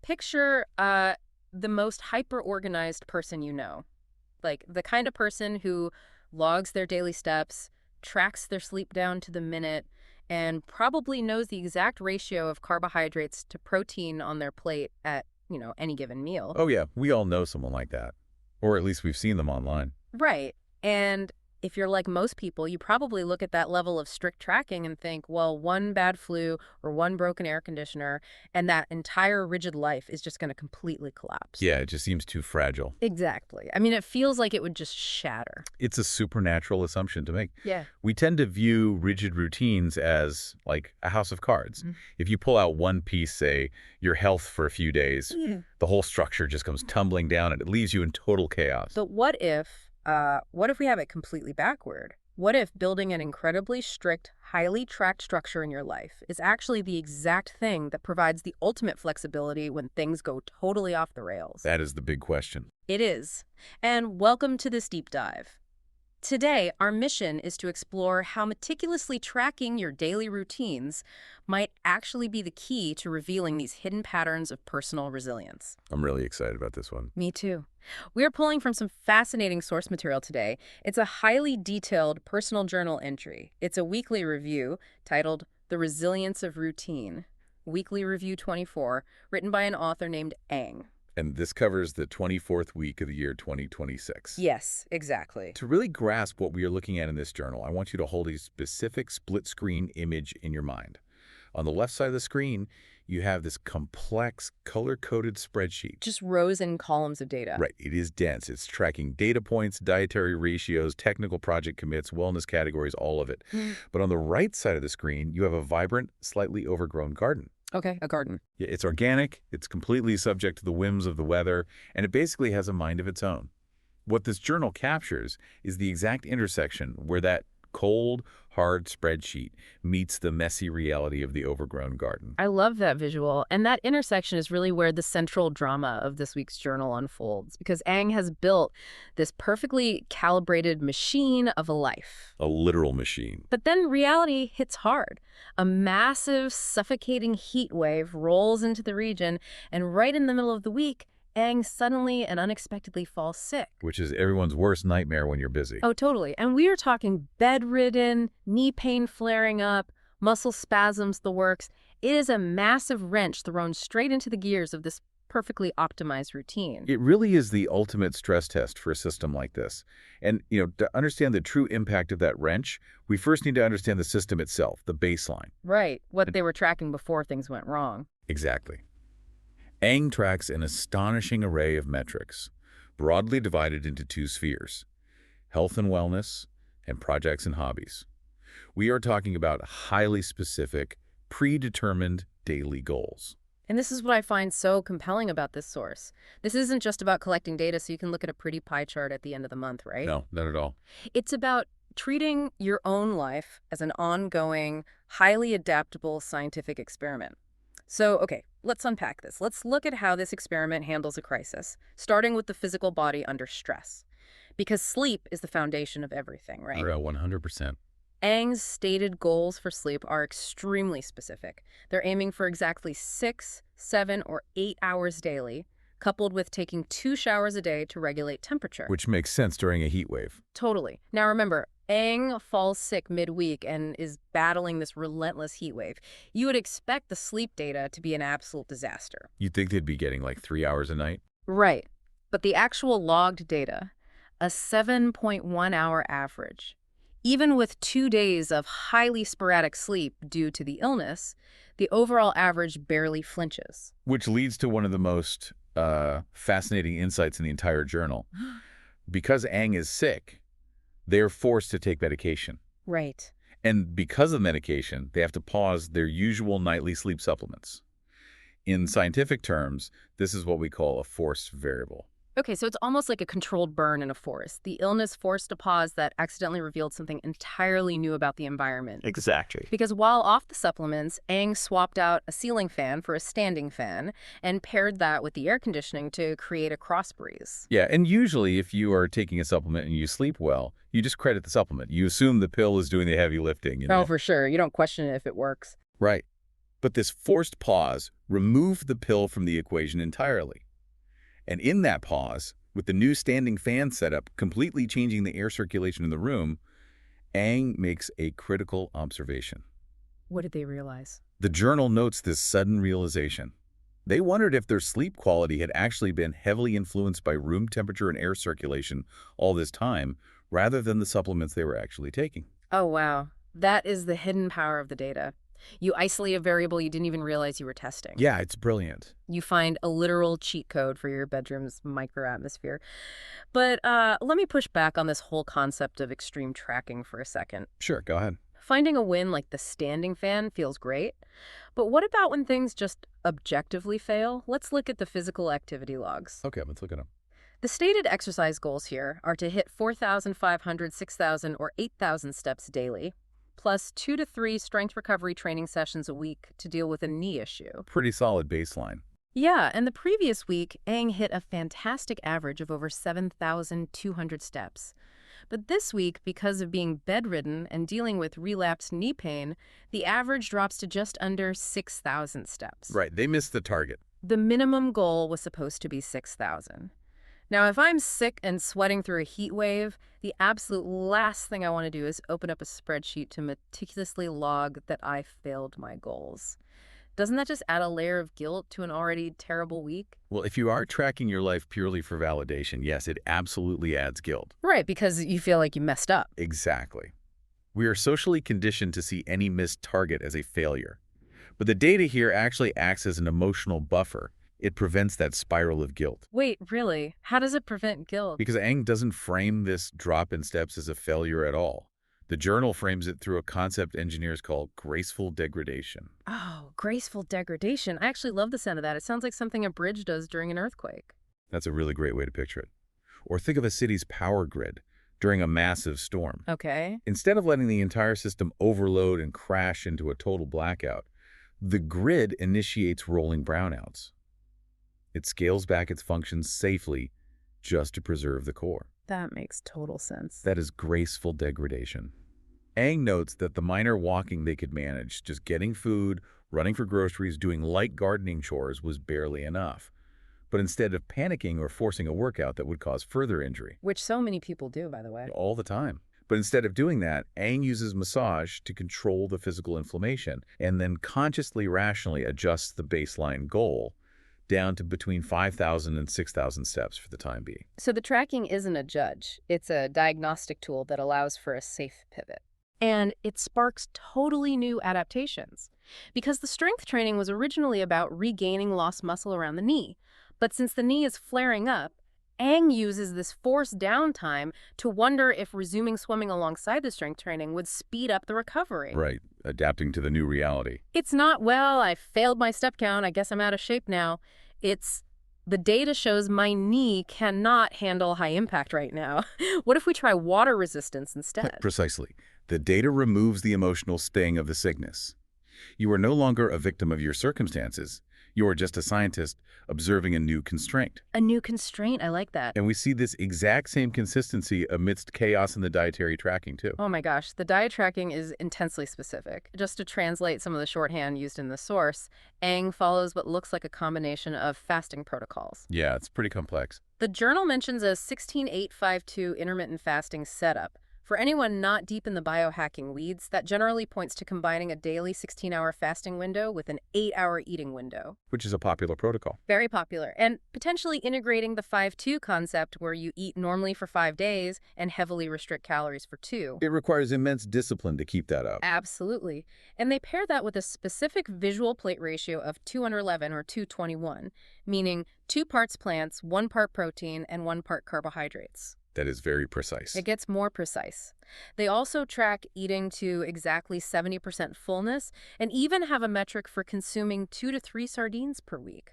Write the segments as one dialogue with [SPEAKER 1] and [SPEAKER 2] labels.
[SPEAKER 1] Picture the most hyper-organized person you know. Like the kind of person who logs their daily steps, tracks their sleep down to the minute, and probably knows the exact ratio of carbohydrates to protein on their plate at, any given meal.
[SPEAKER 2] Oh yeah, we all know someone like that. Or at least we've seen them online.
[SPEAKER 1] Right. And if you're like most people, you probably look at that level of strict tracking and think, well, one bad flu or one broken air conditioner, and that entire rigid life is just going to completely collapse.
[SPEAKER 2] Yeah, it just seems too fragile.
[SPEAKER 1] Exactly. I mean, it feels like it would just shatter.
[SPEAKER 2] It's a supernatural assumption to make.
[SPEAKER 1] Yeah.
[SPEAKER 2] We tend to view rigid routines as like a house of cards. If you pull out one piece, say, your health for a few days, the whole structure just comes tumbling down and it leaves you in total chaos.
[SPEAKER 1] But what if we have it completely backward? What if building an incredibly strict, highly tracked structure in your life is actually the exact thing that provides the ultimate flexibility when things go totally off the rails?
[SPEAKER 2] That is the big question.
[SPEAKER 1] It is. And welcome to this deep dive. Today, our mission is to explore how meticulously tracking your daily routines might actually be the key to revealing these hidden patterns of personal resilience.
[SPEAKER 2] I'm really excited about this one.
[SPEAKER 1] Me too. We're pulling from some fascinating source material today. It's a highly detailed personal journal entry. It's a weekly review titled The Resilience of Routine, Weekly Review 24, written by an author named Ang.
[SPEAKER 2] And this covers the 24th week of the year 2026.
[SPEAKER 1] Yes, exactly.
[SPEAKER 2] To really grasp what we are looking at in this journal, I want you to hold a specific split-screen image in your mind. On the left side of the screen, you have this complex, color-coded spreadsheet.
[SPEAKER 1] Just rows and columns of data.
[SPEAKER 2] Right. It is dense. It's tracking data points, dietary ratios, technical project commits, wellness categories, all of it. But on the right side of the screen, you have a vibrant, slightly overgrown garden.
[SPEAKER 1] Okay, a garden.
[SPEAKER 2] Yeah, it's organic, it's completely subject to the whims of the weather, and it basically has a mind of its own. What this journal captures is the exact intersection where that cold, hard spreadsheet meets the messy reality of the overgrown garden.
[SPEAKER 1] I love that visual. And that intersection is really where the central drama of this week's journal unfolds, because Ang has built this perfectly calibrated machine of a life.
[SPEAKER 2] A literal machine.
[SPEAKER 1] But then reality hits hard. A massive, suffocating heat wave rolls into the region, and right in the middle of the week, Ang suddenly and unexpectedly falls sick.
[SPEAKER 2] Which is everyone's worst nightmare when you're busy.
[SPEAKER 1] Oh, totally. And we are talking bedridden, knee pain flaring up, muscle spasms, the works. It is a massive wrench thrown straight into the gears of this perfectly optimized routine.
[SPEAKER 2] It really is the ultimate stress test for a system like this. And, to understand the true impact of that wrench, we first need to understand the system itself, the baseline.
[SPEAKER 1] Right. What they were tracking before things went wrong.
[SPEAKER 2] Exactly. Ang tracks an astonishing array of metrics, broadly divided into two spheres, health and wellness, and projects and hobbies. We are talking about highly specific, predetermined daily goals.
[SPEAKER 1] And this is what I find so compelling about this source. This isn't just about collecting data so you can look at a pretty pie chart at the end of the month, right?
[SPEAKER 2] No, not at all.
[SPEAKER 1] It's about treating your own life as an ongoing, highly adaptable scientific experiment. So, okay, let's unpack this. Let's look at how this experiment handles a crisis, starting with the physical body under stress. Because sleep is the foundation of everything, right?
[SPEAKER 2] 100%.
[SPEAKER 1] Ang's stated goals for sleep are extremely specific. They're aiming for exactly 6, 7, or 8 hours daily, coupled with taking 2 showers a day to regulate temperature.
[SPEAKER 2] Which makes sense during a heat wave.
[SPEAKER 1] Totally. Now remember, Ang falls sick midweek and is battling this relentless heat wave. You would expect the sleep data to be an absolute disaster.
[SPEAKER 2] You'd think they'd be getting like 3 hours a night?
[SPEAKER 1] Right. But the actual logged data, a 7.1-hour average. Even with 2 days of highly sporadic sleep due to the illness, the overall average barely flinches.
[SPEAKER 2] Which leads to one of the most fascinating insights in the entire journal. Because Ang is sick, they're forced to take medication.
[SPEAKER 1] Right.
[SPEAKER 2] And because of medication, they have to pause their usual nightly sleep supplements. In scientific terms, this is what we call a forced variable.
[SPEAKER 1] Okay, so it's almost like a controlled burn in a forest. The illness forced a pause that accidentally revealed something entirely new about the environment.
[SPEAKER 3] Exactly.
[SPEAKER 1] Because while off the supplements, Ang swapped out a ceiling fan for a standing fan and paired that with the air conditioning to create a cross breeze.
[SPEAKER 2] Yeah, and usually if you are taking a supplement and you sleep well, you just credit the supplement. You assume the pill is doing the heavy lifting.
[SPEAKER 1] Oh, for sure. You don't question it if it works.
[SPEAKER 2] Right. But this forced pause removed the pill from the equation entirely. And in that pause, with the new standing fan setup completely changing the air circulation in the room, Ang makes a critical observation.
[SPEAKER 1] What did they realize?
[SPEAKER 2] The journal notes this sudden realization. They wondered if their sleep quality had actually been heavily influenced by room temperature and air circulation all this time, rather than the supplements they were actually taking.
[SPEAKER 1] Oh, wow. That is the hidden power of the data. You isolate a variable you didn't even realize you were testing.
[SPEAKER 2] Yeah, it's brilliant.
[SPEAKER 1] You find a literal cheat code for your bedroom's microatmosphere. But let me push back on this whole concept of extreme tracking for a second.
[SPEAKER 2] Sure, go ahead.
[SPEAKER 1] Finding a win like the standing fan feels great. But what about when things just objectively fail? Let's look at the physical activity logs.
[SPEAKER 2] Okay, let's look at them.
[SPEAKER 1] The stated exercise goals here are to hit 4,500, 6,000, or 8,000 steps daily, plus 2 to 3 strength recovery training sessions a week to deal with a knee issue.
[SPEAKER 2] Pretty solid baseline.
[SPEAKER 1] Yeah, and the previous week, Aang hit a fantastic average of over 7,200 steps. But this week, because of being bedridden and dealing with relapsed knee pain, the average drops to just under 6,000 steps.
[SPEAKER 2] Right, they missed the target.
[SPEAKER 1] The minimum goal was supposed to be 6,000. Now, if I'm sick and sweating through a heat wave, the absolute last thing I want to do is open up a spreadsheet to meticulously log that I failed my goals. Doesn't that just add a layer of guilt to an already terrible week?
[SPEAKER 2] Well, if you are tracking your life purely for validation, yes, it absolutely adds guilt.
[SPEAKER 1] Right, because you feel like you messed up.
[SPEAKER 2] Exactly. We are socially conditioned to see any missed target as a failure. But the data here actually acts as an emotional buffer. It prevents that spiral of guilt.
[SPEAKER 1] Wait, really? How does it prevent guilt?
[SPEAKER 2] Because Aang doesn't frame this drop in steps as a failure at all. The journal frames it through a concept engineers call graceful degradation.
[SPEAKER 1] Oh, graceful degradation. I actually love the sound of that. It sounds like something a bridge does during an earthquake.
[SPEAKER 2] That's a really great way to picture it. Or think of a city's power grid during a massive storm.
[SPEAKER 1] Okay.
[SPEAKER 2] Instead of letting the entire system overload and crash into a total blackout, the grid initiates rolling brownouts. It scales back its functions safely just to preserve the core.
[SPEAKER 1] That makes total sense.
[SPEAKER 2] That is graceful degradation. Aang notes that the minor walking they could manage, just getting food, running for groceries, doing light gardening chores, was barely enough. But instead of panicking or forcing a workout that would cause further injury.
[SPEAKER 1] Which so many people do, by the way.
[SPEAKER 2] All the time. But instead of doing that, Aang uses massage to control the physical inflammation and then consciously, rationally adjusts the baseline goal down to between 5,000 and 6,000 steps for the time being.
[SPEAKER 1] So the tracking isn't a judge. It's a diagnostic tool that allows for a safe pivot. And it sparks totally new adaptations. Because the strength training was originally about regaining lost muscle around the knee. But since the knee is flaring up, Aang uses this forced downtime to wonder if resuming swimming alongside the strength training would speed up the recovery.
[SPEAKER 2] Right, adapting to the new reality.
[SPEAKER 1] It's not, well, I failed my step count, I guess I'm out of shape now. It's, the data shows my knee cannot handle high impact right now. What if we try water resistance instead?
[SPEAKER 2] Precisely. The data removes the emotional sting of the sickness. You are no longer a victim of your circumstances. You are just a scientist observing a new constraint.
[SPEAKER 1] A new constraint, I like that.
[SPEAKER 2] And we see this exact same consistency amidst chaos in the dietary tracking, too.
[SPEAKER 1] Oh my gosh, the diet tracking is intensely specific. Just to translate some of the shorthand used in the source, Aang follows what looks like a combination of fasting protocols.
[SPEAKER 2] Yeah, it's pretty complex.
[SPEAKER 1] The journal mentions a 16-8-5-2 intermittent fasting setup. For anyone not deep in the biohacking weeds, that generally points to combining a daily 16-hour fasting window with an 8-hour eating window.
[SPEAKER 2] Which is a popular protocol.
[SPEAKER 1] Very popular. And potentially integrating the 5-2 concept where you eat normally for 5 days and heavily restrict calories for 2.
[SPEAKER 2] It requires immense discipline to keep that up.
[SPEAKER 1] Absolutely. And they pair that with a specific visual plate ratio of 211 or 221, meaning 2 parts plants, 1 part protein, and 1 part carbohydrates.
[SPEAKER 2] That is very precise.
[SPEAKER 1] It gets more precise. They also track eating to exactly 70% fullness and even have a metric for consuming 2 to 3 sardines per week.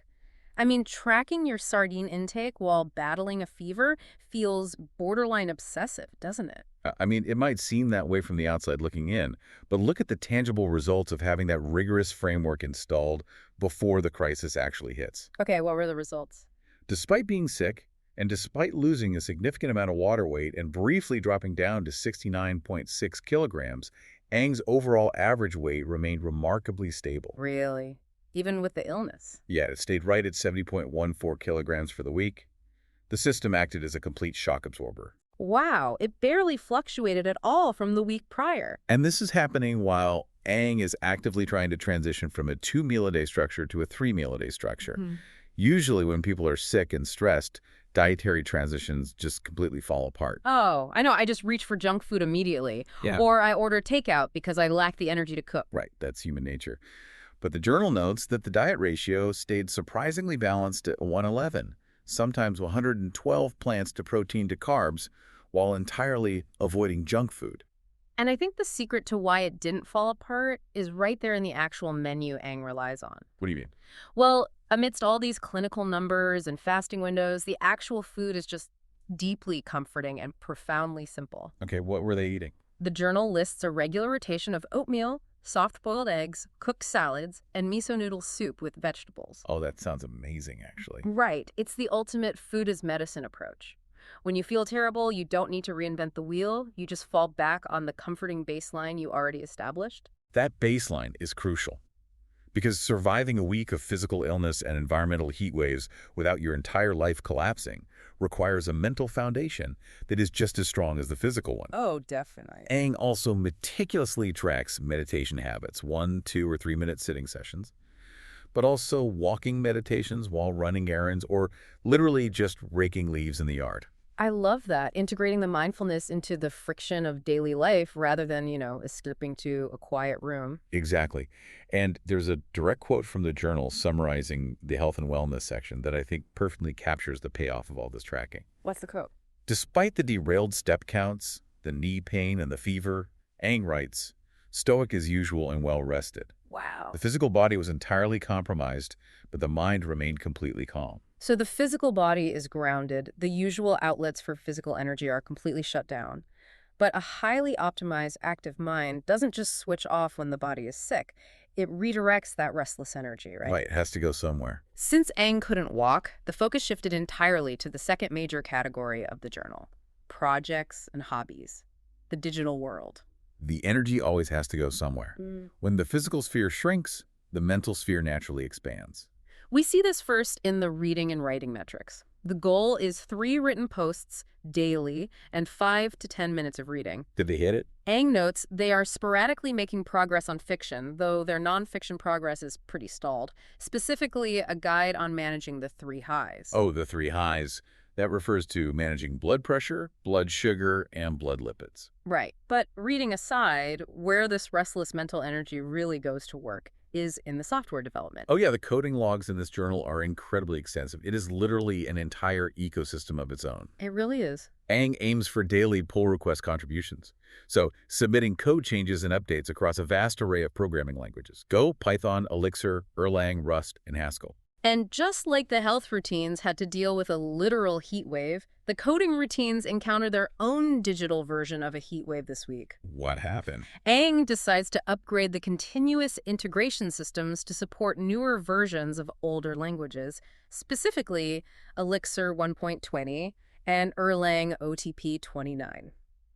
[SPEAKER 1] I mean, tracking your sardine intake while battling a fever feels borderline obsessive, doesn't it?
[SPEAKER 2] I mean, it might seem that way from the outside looking in, but look at the tangible results of having that rigorous framework installed before the crisis actually hits.
[SPEAKER 1] Okay, what were the results?
[SPEAKER 2] Despite being sick, and despite losing a significant amount of water weight and briefly dropping down to 69.6 kilograms, Eng's overall average weight remained remarkably stable.
[SPEAKER 1] Really? Even with the illness?
[SPEAKER 2] Yeah, it stayed right at 70.14 kilograms for the week. The system acted as a complete shock absorber.
[SPEAKER 1] Wow, it barely fluctuated at all from the week prior.
[SPEAKER 2] And this is happening while Eng is actively trying to transition from a 2-meal-a-day structure to a 3-meal-a-day structure.
[SPEAKER 1] Hmm.
[SPEAKER 2] Usually when people are sick and stressed, dietary transitions just completely fall apart.
[SPEAKER 1] Oh, I know. I just reach for junk food immediately.
[SPEAKER 2] Yeah.
[SPEAKER 1] Or I order takeout because I lack the energy to cook.
[SPEAKER 2] Right, that's human nature. But the journal notes that the diet ratio stayed surprisingly balanced at 111, sometimes 112 plants to protein to carbs, while entirely avoiding junk food.
[SPEAKER 1] And I think the secret to why it didn't fall apart is right there in the actual menu Aang relies on.
[SPEAKER 2] What do you mean?
[SPEAKER 1] Well, amidst all these clinical numbers and fasting windows, the actual food is just deeply comforting and profoundly simple.
[SPEAKER 2] Okay, what were they eating?
[SPEAKER 1] The journal lists a regular rotation of oatmeal, soft-boiled eggs, cooked salads, and miso noodle soup with vegetables.
[SPEAKER 2] Oh, that sounds amazing, actually.
[SPEAKER 1] Right. It's the ultimate food as medicine approach. When you feel terrible, you don't need to reinvent the wheel. You just fall back on the comforting baseline you already established.
[SPEAKER 2] That baseline is crucial. Because surviving a week of physical illness and environmental heat waves without your entire life collapsing requires a mental foundation that is just as strong as the physical one.
[SPEAKER 1] Oh, definitely.
[SPEAKER 2] Aang also meticulously tracks meditation habits, 1, 2, or 3-minute sitting sessions, but also walking meditations while running errands or literally just raking leaves in the yard.
[SPEAKER 1] I love that, integrating the mindfulness into the friction of daily life rather than, escaping to a quiet room.
[SPEAKER 2] Exactly. And there's a direct quote from the journal summarizing the health and wellness section that I think perfectly captures the payoff of all this tracking.
[SPEAKER 1] What's the quote?
[SPEAKER 2] Despite the derailed step counts, the knee pain, and the fever, Aang writes, "Stoic as usual and well-rested.
[SPEAKER 1] Wow.
[SPEAKER 2] The physical body was entirely compromised, but the mind remained completely calm."
[SPEAKER 1] So the physical body is grounded. The usual outlets for physical energy are completely shut down. But a highly optimized active mind doesn't just switch off when the body is sick. It redirects that restless energy, right?
[SPEAKER 2] Right, it has to go somewhere.
[SPEAKER 1] Since Aang couldn't walk, the focus shifted entirely to the second major category of the journal, projects and hobbies, the digital world.
[SPEAKER 2] The energy always has to go somewhere. When the physical sphere shrinks, the mental sphere naturally expands.
[SPEAKER 1] We see this first in the reading and writing metrics. The goal is 3 written posts daily and 5 to 10 minutes of reading.
[SPEAKER 2] Did they hit it?
[SPEAKER 1] Aang notes they are sporadically making progress on fiction, though their nonfiction progress is pretty stalled, specifically a guide on managing the 3 highs.
[SPEAKER 2] Oh, the 3 highs. That refers to managing blood pressure, blood sugar, and blood lipids.
[SPEAKER 1] Right. But reading aside, where this restless mental energy really goes to work is in the software development.
[SPEAKER 2] Oh yeah, the coding logs in this journal are incredibly extensive. It is literally an entire ecosystem of its own.
[SPEAKER 1] It really is.
[SPEAKER 2] Aang aims for daily pull request contributions. So, submitting code changes and updates across a vast array of programming languages. Go, Python, Elixir, Erlang, Rust, and Haskell.
[SPEAKER 1] And just like the health routines had to deal with a literal heat wave, the coding routines encounter their own digital version of a heat wave this week.
[SPEAKER 2] What happened?
[SPEAKER 1] Aang decides to upgrade the continuous integration systems to support newer versions of older languages, specifically Elixir 1.20 and Erlang OTP 29.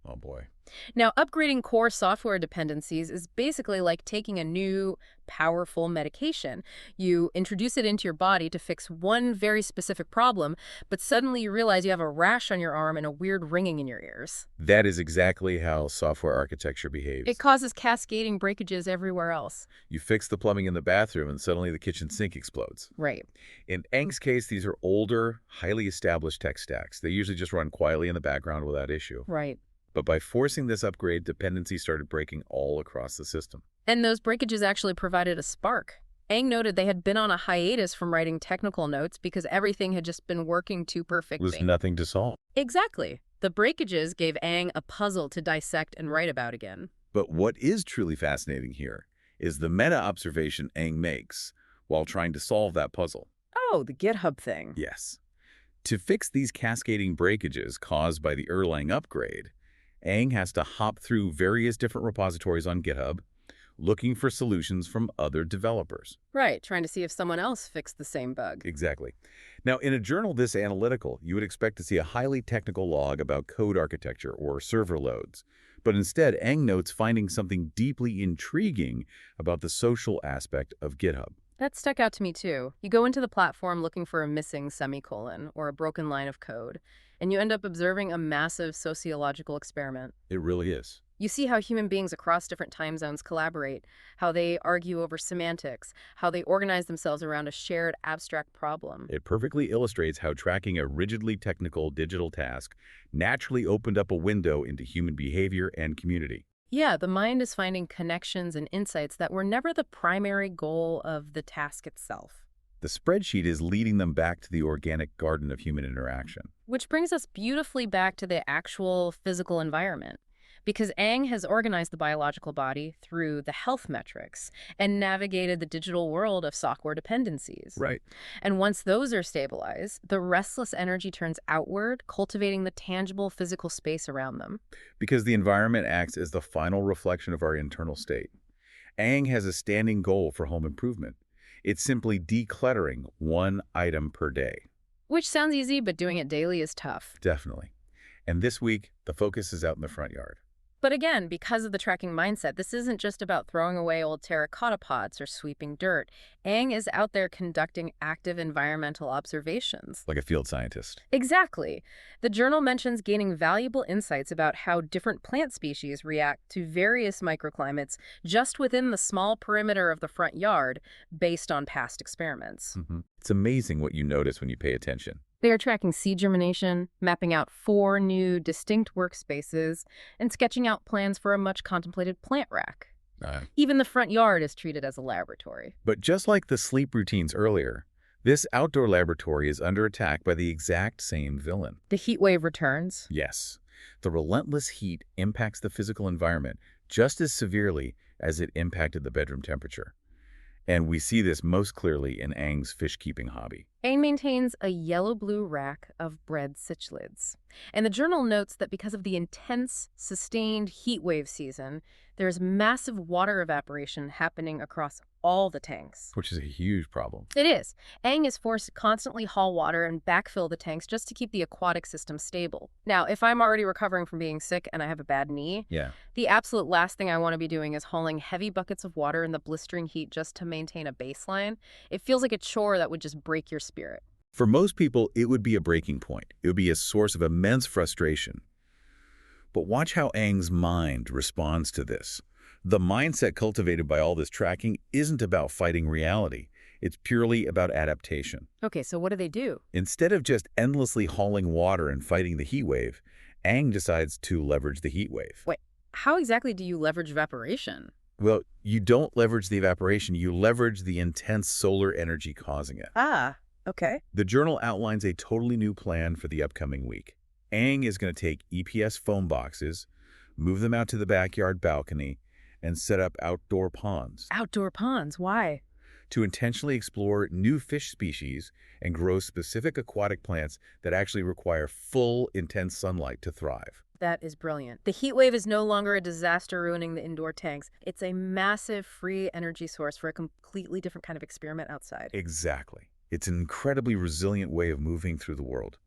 [SPEAKER 2] Oh boy.
[SPEAKER 1] Now, upgrading core software dependencies is basically like taking a new, powerful medication. You introduce it into your body to fix one very specific problem, but suddenly you realize you have a rash on your arm and a weird ringing in your ears.
[SPEAKER 2] That is exactly how software architecture behaves.
[SPEAKER 1] It causes cascading breakages everywhere else.
[SPEAKER 2] You fix the plumbing in the bathroom and suddenly the kitchen sink explodes.
[SPEAKER 1] Right.
[SPEAKER 2] In Aang's case, these are older, highly established tech stacks. They usually just run quietly in the background without issue.
[SPEAKER 1] Right.
[SPEAKER 2] But by forcing this upgrade, dependencies started breaking all across the system.
[SPEAKER 1] And those breakages actually provided a spark. Aang noted they had been on a hiatus from writing technical notes because everything had just been working too perfectly.
[SPEAKER 2] There was nothing to solve.
[SPEAKER 1] Exactly. The breakages gave Aang a puzzle to dissect and write about again.
[SPEAKER 2] But what is truly fascinating here is the meta-observation Aang makes while trying to solve that puzzle.
[SPEAKER 1] Oh, the GitHub thing.
[SPEAKER 2] Yes. To fix these cascading breakages caused by the Erlang upgrade, Aang has to hop through various different repositories on GitHub, looking for solutions from other developers.
[SPEAKER 1] Right, trying to see if someone else fixed the same bug.
[SPEAKER 2] Exactly. Now, in a journal this analytical, you would expect to see a highly technical log about code architecture or server loads. But instead, Eng notes finding something deeply intriguing about the social aspect of GitHub.
[SPEAKER 1] That stuck out to me too. You go into the platform looking for a missing semicolon or a broken line of code, and you end up observing a massive sociological experiment.
[SPEAKER 2] It really is.
[SPEAKER 1] You see how human beings across different time zones collaborate, how they argue over semantics, how they organize themselves around a shared abstract problem.
[SPEAKER 2] It perfectly illustrates how tracking a rigidly technical digital task naturally opened up a window into human behavior and community.
[SPEAKER 1] Yeah, the mind is finding connections and insights that were never the primary goal of the task itself.
[SPEAKER 2] The spreadsheet is leading them back to the organic garden of human interaction.
[SPEAKER 1] Which brings us beautifully back to the actual physical environment. Because Ang has organized the biological body through the health metrics and navigated the digital world of software dependencies.
[SPEAKER 2] Right.
[SPEAKER 1] And once those are stabilized, the restless energy turns outward, cultivating the tangible physical space around them.
[SPEAKER 2] Because the environment acts as the final reflection of our internal state. Ang has a standing goal for home improvement. It's simply decluttering one item per day.
[SPEAKER 1] Which sounds easy, but doing it daily is tough.
[SPEAKER 2] Definitely. And this week, the focus is out in the front yard.
[SPEAKER 1] But again, because of the tracking mindset, this isn't just about throwing away old terracotta pots or sweeping dirt. Ang is out there conducting active environmental observations.
[SPEAKER 2] Like a field scientist.
[SPEAKER 1] Exactly. The journal mentions gaining valuable insights about how different plant species react to various microclimates just within the small perimeter of the front yard based on past experiments.
[SPEAKER 2] It's amazing what you notice when you pay attention.
[SPEAKER 1] They are tracking seed germination, mapping out 4 new distinct workspaces, and sketching out plans for a much-contemplated plant rack. Even the front yard is treated as a laboratory.
[SPEAKER 2] But just like the sleep routines earlier, this outdoor laboratory is under attack by the exact same villain.
[SPEAKER 1] The heat wave returns.
[SPEAKER 2] Yes, the relentless heat impacts the physical environment just as severely as it impacted the bedroom temperature. And we see this most clearly in Ang's fish-keeping hobby.
[SPEAKER 1] Ang maintains a yellow-blue rack of bread cichlids. And the journal notes that because of the intense, sustained heat wave season, there's massive water evaporation happening across all the tanks.
[SPEAKER 2] Which is a huge problem.
[SPEAKER 1] It is. Ang is forced to constantly haul water and backfill the tanks just to keep the aquatic system stable. Now, if I'm already recovering from being sick and I have a bad knee, the absolute last thing I want to be doing is hauling heavy buckets of water in the blistering heat just to maintain a baseline. It feels like a chore that would just break your spirit.
[SPEAKER 2] For most people, it would be a breaking point. It would be a source of immense frustration. But watch how Ang's mind responds to this. The mindset cultivated by all this tracking isn't about fighting reality. It's purely about adaptation.
[SPEAKER 1] Okay, so what do?
[SPEAKER 2] Instead of just endlessly hauling water and fighting the heat wave, Ang decides to leverage the heat wave.
[SPEAKER 1] Wait, how exactly do you leverage evaporation?
[SPEAKER 2] Well, you don't leverage the evaporation, you leverage the intense solar energy causing it.
[SPEAKER 1] Ah, okay.
[SPEAKER 2] The journal outlines a totally new plan for the upcoming week. Ang is going to take EPS foam boxes, move them out to the backyard balcony, and set up outdoor ponds.
[SPEAKER 1] Outdoor ponds, why?
[SPEAKER 2] To intentionally explore new fish species and grow specific aquatic plants that actually require full, intense sunlight to thrive.
[SPEAKER 1] That is brilliant. The heat wave is no longer a disaster ruining the indoor tanks. It's a massive free energy source for a completely different kind of experiment outside.
[SPEAKER 2] Exactly. It's an incredibly resilient way of moving through the world.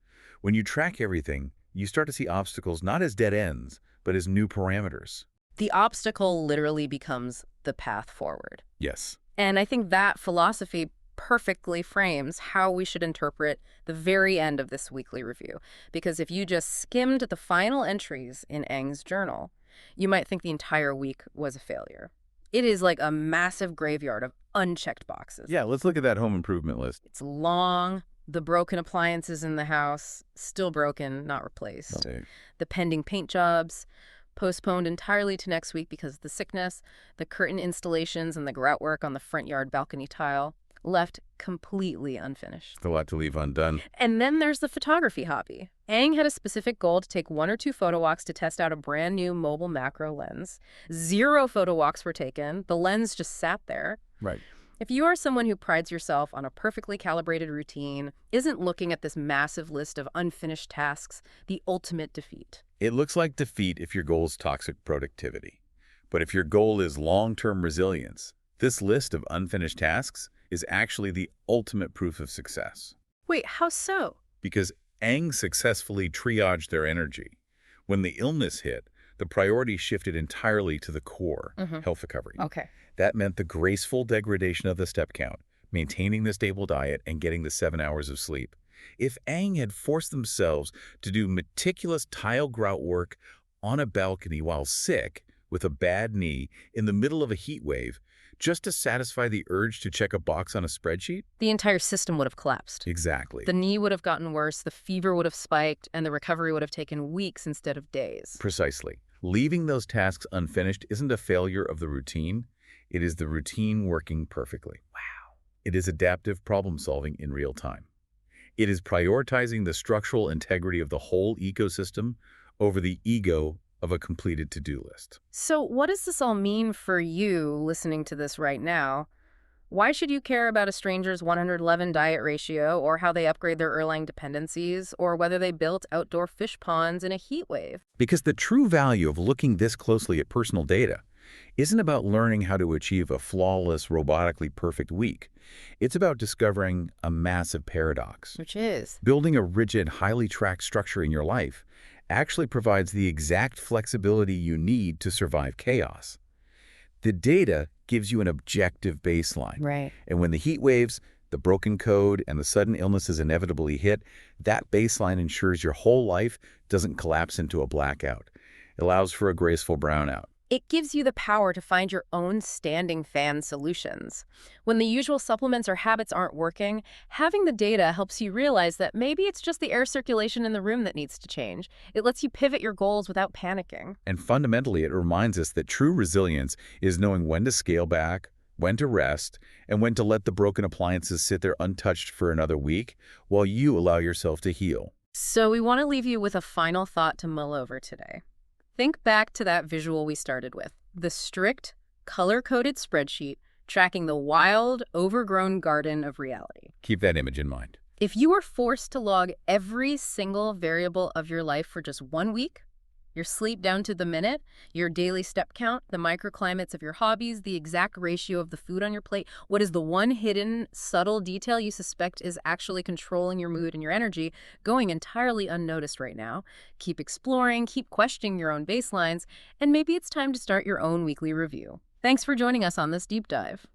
[SPEAKER 2] When you track everything, you start to see obstacles not as dead ends, but as new parameters.
[SPEAKER 1] The obstacle literally becomes the path forward.
[SPEAKER 2] Yes.
[SPEAKER 1] And I think that philosophy perfectly frames how we should interpret the very end of this weekly review. Because if you just skimmed the final entries in Ang's journal, you might think the entire week was a failure. It is like a massive graveyard of unchecked boxes.
[SPEAKER 2] Yeah, let's look at that home improvement list.
[SPEAKER 1] It's long. The broken appliances in the house, still broken, not replaced.
[SPEAKER 2] Okay.
[SPEAKER 1] The pending paint jobs, postponed entirely to next week because of the sickness. The curtain installations and the grout work on the front yard balcony tile, left completely unfinished.
[SPEAKER 2] A lot to leave undone.
[SPEAKER 1] And then there's the photography hobby. Ang had a specific goal to take 1 or 2 photo walks to test out a brand new mobile macro lens. 0 photo walks were taken. The lens just sat there.
[SPEAKER 2] Right.
[SPEAKER 1] If you are someone who prides yourself on a perfectly calibrated routine, isn't looking at this massive list of unfinished tasks the ultimate defeat?
[SPEAKER 2] It looks like defeat if your goal is toxic productivity. But if your goal is long-term resilience, this list of unfinished tasks is actually the ultimate proof of success.
[SPEAKER 1] Wait, how so?
[SPEAKER 2] Because Ang successfully triaged their energy. When the illness hit, The priority shifted entirely to the core,
[SPEAKER 1] Mm-hmm.
[SPEAKER 2] health recovery.
[SPEAKER 1] Okay.
[SPEAKER 2] That meant the graceful degradation of the step count, maintaining the stable diet, and getting the 7 hours of sleep. If Aang had forced themselves to do meticulous tile grout work on a balcony while sick, with a bad knee, in the middle of a heat wave, just to satisfy the urge to check a box on a spreadsheet?
[SPEAKER 1] The entire system would have collapsed.
[SPEAKER 2] Exactly.
[SPEAKER 1] The knee would have gotten worse, the fever would have spiked, and the recovery would have taken weeks instead of days.
[SPEAKER 2] Precisely. Leaving those tasks unfinished isn't a failure of the routine. It is the routine working perfectly. Wow. It is adaptive problem solving in real time. It is prioritizing the structural integrity of the whole ecosystem over the ego of a completed to-do list.
[SPEAKER 1] So what does this all mean for you listening to this right now? Why should you care about a stranger's 111 diet ratio, or how they upgrade their Erlang dependencies, or whether they built outdoor fish ponds in a heat wave?
[SPEAKER 2] Because the true value of looking this closely at personal data isn't about learning how to achieve a flawless, robotically perfect week. It's about discovering a massive paradox.
[SPEAKER 1] Which is?
[SPEAKER 2] Building a rigid, highly tracked structure in your life actually provides the exact flexibility you need to survive chaos. The data gives you an objective baseline.
[SPEAKER 1] Right.
[SPEAKER 2] And when the heat waves, the broken code, and the sudden illnesses inevitably hit, that baseline ensures your whole life doesn't collapse into a blackout. It allows for a graceful brownout.
[SPEAKER 1] It gives you the power to find your own standing fan solutions. When the usual supplements or habits aren't working, having the data helps you realize that maybe it's just the air circulation in the room that needs to change. It lets you pivot your goals without panicking.
[SPEAKER 2] And fundamentally, it reminds us that true resilience is knowing when to scale back, when to rest, and when to let the broken appliances sit there untouched for another week while you allow yourself to heal.
[SPEAKER 1] So we want to leave you with a final thought to mull over today. Think back to that visual we started with, the strict, color-coded spreadsheet tracking the wild, overgrown garden of reality.
[SPEAKER 2] Keep that image in mind.
[SPEAKER 1] If you were forced to log every single variable of your life for just 1 week, your sleep down to the minute, your daily step count, the microclimates of your hobbies, the exact ratio of the food on your plate, what is the one hidden, subtle detail you suspect is actually controlling your mood and your energy, going entirely unnoticed right now? Keep exploring, keep questioning your own baselines, and maybe it's time to start your own weekly review. Thanks for joining us on this deep dive.